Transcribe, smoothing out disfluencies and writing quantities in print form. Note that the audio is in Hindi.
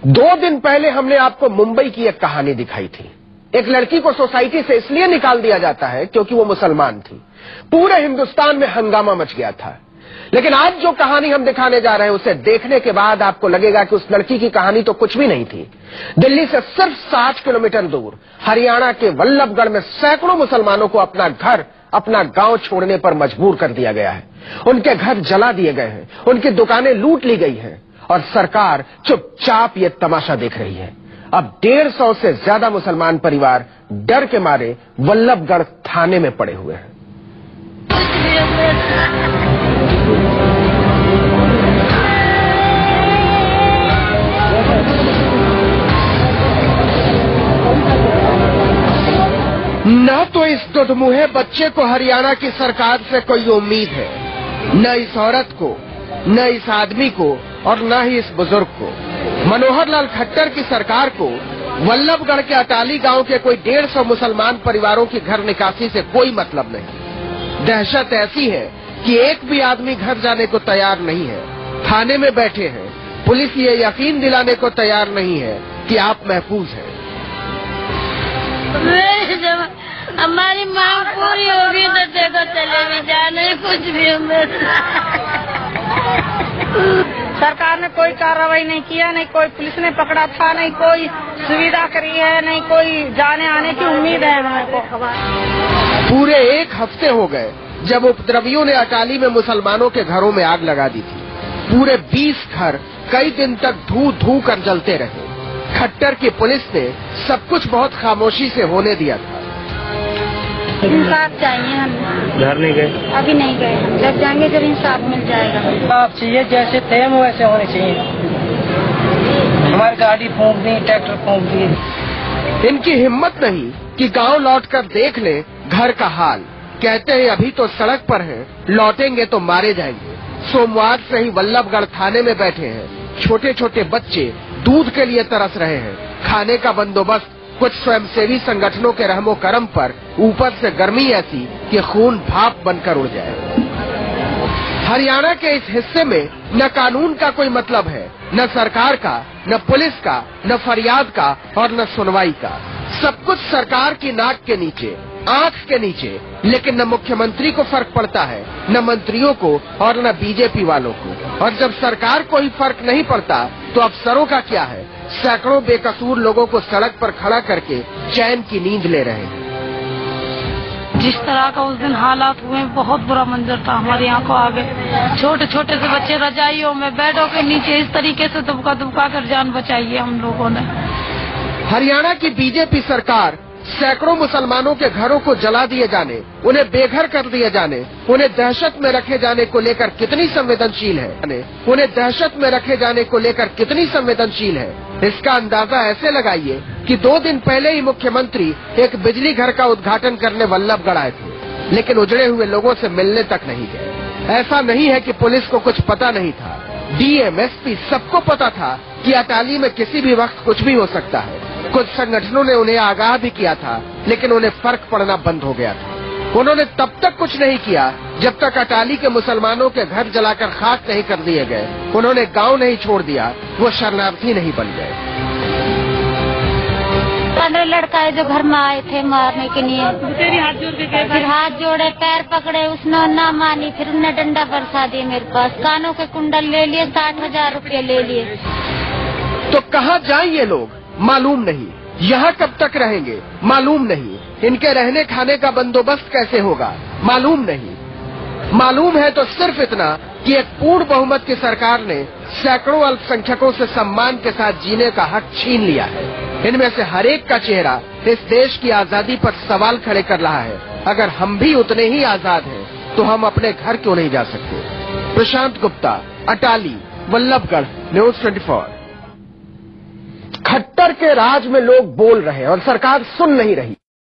2 दिन पहले हमने आपको मुंबई की एक कहानी दिखाई थी। एक लड़की को सोसाइटी से इसलिए निकाल दिया जाता है क्योंकि वो मुसलमान थी। पूरे हिंदुस्तान में हंगामा मच गया था। लेकिन आज जो कहानी हम दिखाने जा रहे हैं उसे देखने के बाद आपको लगेगा कि उस लड़की की कहानी तो कुछ भी नहीं थी। दिल्ली से सिर्फ 60 किलोमीटर दूर हरियाणा के वल्लभगढ़ में सैकड़ों मुसलमानों को अपना घर, अपना गांव छोड़ने पर मजबूर कर दिया गया है। उनके घर जला दिए गए हैं, उनकी दुकानें लूट ली गई हैं और सरकार चुपचाप ये तमाशा देख रही है। अब 150 से ज्यादा मुसलमान परिवार डर के मारे वल्लभगढ़ थाने में पड़े हुए हैं। न तो इस दुधमुहे बच्चे को हरियाणा की सरकार से कोई उम्मीद है, न इस औरत को, न इस आदमी को और न ही इस बुजुर्ग को। मनोहर लाल खट्टर की सरकार को वल्लभगढ़ के अटाली गांव के कोई 150 मुसलमान परिवारों की घर निकासी से कोई मतलब नहीं। दहशत ऐसी है कि एक भी आदमी घर जाने को तैयार नहीं है। थाने में बैठे हैं, पुलिस ये यकीन दिलाने को तैयार नहीं है कि आप महफूज हैं। हमारी मांग पूरी होगी तो देखो चले भी जाने कुछ भी सरकार ने कोई कार्रवाई नहीं किया, नहीं कोई पुलिस ने पकड़ा था, नहीं कोई सुविधा करी है, नहीं कोई जाने आने की उम्मीद है हमारे को। पूरे 1 हफ्ते हो गए जब उपद्रवियों ने अटाली में मुसलमानों के घरों में आग लगा दी थी। पूरे 20 घर कई दिन तक धू धू कर जलते रहे। खट्टर की पुलिस ने सब कुछ बहुत खामोशी से होने दिया था। इंसाफ चाहिए हमें। घर नहीं गए? अभी नहीं गए, जब जाएंगे जब इंसाफ मिल जाएगा। आप चाहिए जैसे थे हम वैसे होने चाहिए। हमारी गाड़ी फूंक दी, ट्रैक्टर फूंक दिए। इनकी हिम्मत नहीं कि गांव लौटकर देख ले घर का हाल। कहते हैं अभी तो सड़क पर हैं, लौटेंगे तो मारे जाएंगे। सोमवार से ही वल्लभगढ़ थाने में बैठे हैं। छोटे छोटे बच्चे दूध के लिए तरस रहे हैं। खाने का बंदोबस्त कुछ स्वयंसेवी संगठनों के रहमो करम पर, ऊपर से गर्मी ऐसी कि खून भाप बनकर उड़ जाए। हरियाणा के इस हिस्से में न कानून का कोई मतलब है, न सरकार का, न पुलिस का, न फरियाद का और न सुनवाई का। सब कुछ सरकार की नाक के नीचे, आंख के नीचे। लेकिन न मुख्यमंत्री को फर्क पड़ता है, न मंत्रियों को और न बीजेपी वालों को। और जब सरकार को ही फर्क नहीं पड़ता तो अफसरों का क्या है? सैकड़ों बेकसूर लोगों को सड़क पर खड़ा करके चैन की नींद ले रहे हैं। जिस तरह का उस दिन हालात हुए, बहुत बुरा मंजर था हमारी आंखों आगे। छोटे छोटे से बच्चे रजाइयों में, बेडों के नीचे इस तरीके से दुबका दुबका कर जान बचाई है हम लोगों ने। हरियाणा की बीजेपी सरकार सैकड़ों मुसलमानों के घरों को जला दिए जाने, उन्हें बेघर कर दिए जाने, उन्हें दहशत में रखे जाने को लेकर कितनी संवेदनशील है। उन्हें दहशत में रखे जाने को लेकर कितनी संवेदनशील है, इसका अंदाजा ऐसे लगाइए कि 2 दिन पहले ही मुख्यमंत्री एक बिजली घर का उद्घाटन करने वल्लभगढ़ आए थे, लेकिन उजड़े हुए लोगों से मिलने तक नहीं गए। ऐसा नहीं है कि पुलिस को कुछ पता नहीं था। डीएम, एसपी सबको पता था कि अटाली में किसी भी वक्त कुछ भी हो सकता है। कुछ संगठनों ने उन्हें आगाह भी किया था, लेकिन उन्हें फर्क पड़ना बंद हो गया था। उन्होंने तब तक कुछ नहीं किया जब तक अटाली के मुसलमानों के घर जलाकर खाक नहीं कर दिए गए। उन्होंने गांव नहीं छोड़ दिया, वो शरणार्थी नहीं बन गए। 15 लड़का है जो घर में आए थे मारने के लिए, फिर हाथ जोड़े, पैर पकड़े, उसने ना मानी। फिर उन्हें डंडा बरसा दिए मेरे पास, कानों के कुंडल ले लिए, 60,000 रुपये ले लिए। तो कहाँ जाएं ये लोग मालूम नहीं, यहाँ कब तक रहेंगे मालूम नहीं, इनके रहने खाने का बंदोबस्त कैसे होगा मालूम नहीं। मालूम है तो सिर्फ इतना कि एक पूर्ण बहुमत की सरकार ने सैकड़ों अल्पसंख्यकों से सम्मान के साथ जीने का हक छीन लिया है। इनमें से हर एक का चेहरा इस देश की आजादी पर सवाल खड़े कर रहा है। अगर हम भी उतने ही आजाद हैं तो हम अपने घर क्यों नहीं जा सकते? प्रशांत गुप्ता, अटाली, वल्लभगढ़, न्यूज 24। खट्टर के राज में लोग बोल रहे हैं और सरकार सुन नहीं रही।